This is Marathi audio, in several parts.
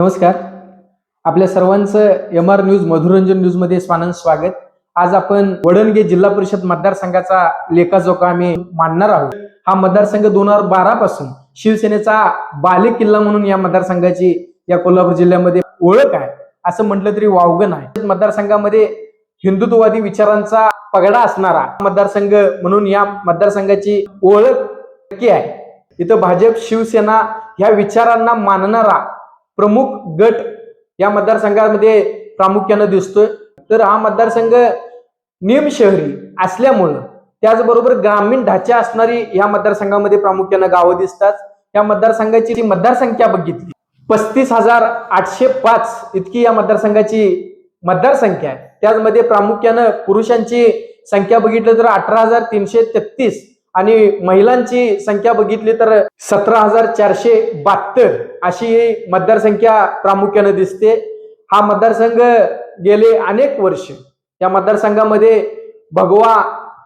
नमस्कार. आपल्या सर्वांचं MR न्यूज मधुरंजन न्यूज मध्ये स्वागत. आज आपण वडणगे जिल्हा परिषद मतदारसंघाचा लेखाजोखा आम्ही मांडणार आहोत. हा मतदारसंघ 2012 पासून शिवसेनेचा बालेकिल्ला म्हणून या मतदारसंघाची या कोल्हापूर जिल्ह्यामध्ये ओळख आहे असं म्हटलं तरी वावगं नाही. मतदारसंघामध्ये हिंदुत्ववादी विचारांचा पगडा असणारा मतदारसंघ म्हणून या मतदारसंघाची ओळख नक्की आहे. इथं भाजप शिवसेना ह्या विचारांना मानणारा प्रमुख गट या मतदारसंघामध्ये प्रामुख्याने दिसतोय. तर हा मतदारसंघ निमशहरी असल्यामुळं त्याचबरोबर ग्रामीण ढाचा असणारी या मतदारसंघामध्ये प्रामुख्याने गावं दिसतात. या मतदारसंघाची मतदारसंख्या बघितली 35,805 इतकी या मतदारसंघाची मतदारसंख्या आहे. त्याचमध्ये प्रामुख्यानं पुरुषांची संख्या बघितली तर 18,333 आणि महिलांची संख्या बघितली तर 17,472 अशी मतदारसंख्या प्रामुख्याने दिसते. हा मतदारसंघ गेले अनेक वर्ष या मतदारसंघामध्ये भगवा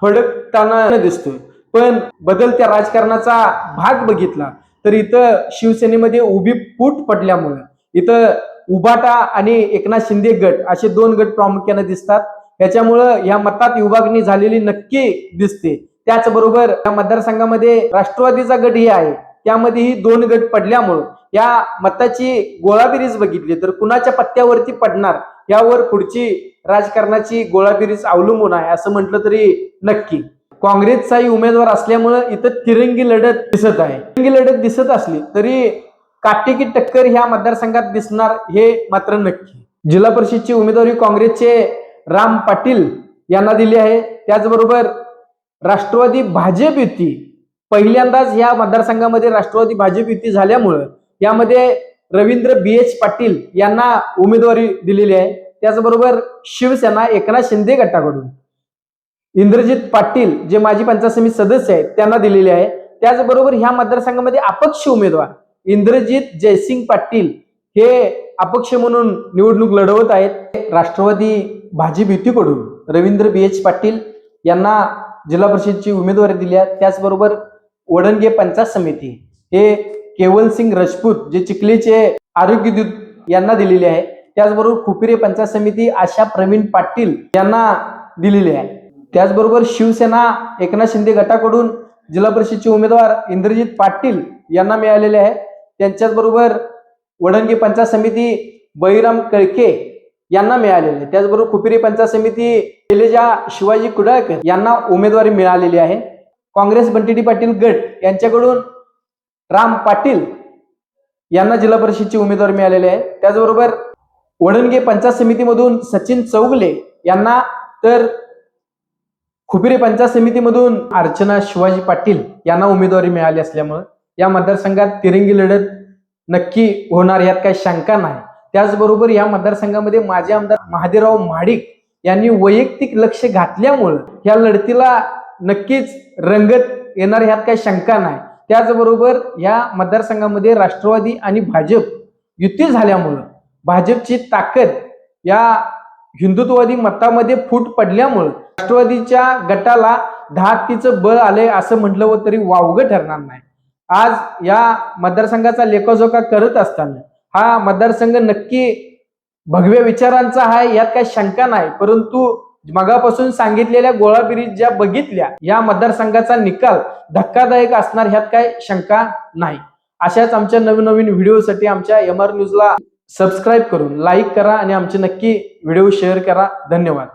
फडकताना दिसतोय. पण बदलत्या राजकारणाचा भाग बघितला तर इथं शिवसेनेमध्ये उभी फूट पडल्यामुळे इथं उबाटा आणि एकनाथ शिंदे गट असे दोन गट प्रामुख्याने दिसतात. याच्यामुळं या मतात विभागणी झालेली नक्की दिसते. त्याचबरोबर या मतदारसंघामध्ये राष्ट्रवादीचा गट ही आहे, त्यामध्येही दोन गट पडल्यामुळं या मताची गोळाबेरीज बघितली तर कुणाच्या पत्त्यावरती पडणार यावर पुढची राजकारणाची गोळाबेरीज अवलंबून आहे असं म्हटलं तरी नक्की. काँग्रेसचाही उमेदवार असल्यामुळं इथं तिरंगी लढत दिसत आहे. तिरंगी लढत दिसत असली तरी काटेकी टक्कर ह्या मतदारसंघात दिसणार हे मात्र नक्की. जिल्हा परिषदची उमेदवारी काँग्रेसचे राम पाटील यांना दिली आहे. त्याचबरोबर राष्ट्रवादी भाजप युती पहिल्यांदाच या मतदारसंघामध्ये राष्ट्रवादी भाजप युती झाल्यामुळं यामध्ये रवींद्र BH पाटील यांना उमेदवारी दिलेली आहे. त्याचबरोबर शिवसेना एकनाथ शिंदे गटाकडून इंद्रजित पाटील जे माजी पंचायत समिती सदस्य आहेत त्यांना दिलेले आहे. त्याचबरोबर ह्या मतदारसंघामध्ये अपक्ष उमेदवार इंद्रजित जयसिंग पाटील हे अपक्ष म्हणून निवडणूक लढवत आहेत. राष्ट्रवादी भाजप युतीकडून रवींद्र BH पाटील यांना जिल्हा परिषदची उमेदवारी दिली आहे. त्याचबरोबर वडणगे पंचायत समिती हे केवलसिंग राजपूत जे चिखलीचे आरोग्य दूत यांना दिलेली आहे. त्याचबरोबर खुपिरे पंचायत समिती आशा प्रवीण पाटील यांना दिलेली आहे. त्याचबरोबर शिवसेना एकनाथ शिंदे गटाकडून जिल्हा परिषदचे उमेदवार इंद्रजित पाटील यांना मिळालेले आहे. त्यांच्याच बरोबर वडणगे पंचायत समिती बळीराम कळके यांना मिळालेले. त्याचबरोबर खुपिरी पंचायत समिती शैलजा शिवाजी कुडाळकर यांना उमेदवारी मिळालेली आहे. काँग्रेस बंटी पाटील गट यांच्याकडून राम पाटील यांना जिल्हा परिषदची उमेदवारी मिळालेली आहे. त्याचबरोबर वडणगे पंचायत समितीमधून सचिन चौगले यांना तर खुपिरी पंचायत समितीमधून अर्चना शिवाजी पाटील यांना उमेदवारी मिळाली असल्यामुळे या मतदारसंघात तिरंगी लढत नक्की होणार यात काही शंका नाही. त्याचबरोबर या मतदारसंघामध्ये माजी आमदार महादेवराव महाडिक यांनी वैयक्तिक लक्ष घातल्यामुळे या लढतीला नक्कीच रंगत येणार यात काही शंका नाही. त्याचबरोबर या मतदारसंघामध्ये राष्ट्रवादी आणि भाजप युती झाल्यामुळं भाजपची ताकद या हिंदुत्ववादी मतामध्ये फूट पडल्यामुळं राष्ट्रवादीच्या गटाला 10 हत्तीचं बळ आलंय असं म्हटलं तरी वावगं ठरणार नाही. आज या मतदारसंघाचा लेखाजोखा करत असताना हा मतदारसंघ नक्की भगव्या विचारांचा आहे यात काही शंका नाही. परंतु मगापासून सांगितलेल्या गोळाबेरीज ज्या बघितल्या या मतदारसंघाचा निकाल धक्कादायक असणार ह्यात काही शंका नाही. अशाच आमच्या नवीन व्हिडिओसाठी आमच्या MR न्यूजला सबस्क्राईब करून लाईक करा आणि आमचे नक्की व्हिडिओ शेअर करा. धन्यवाद.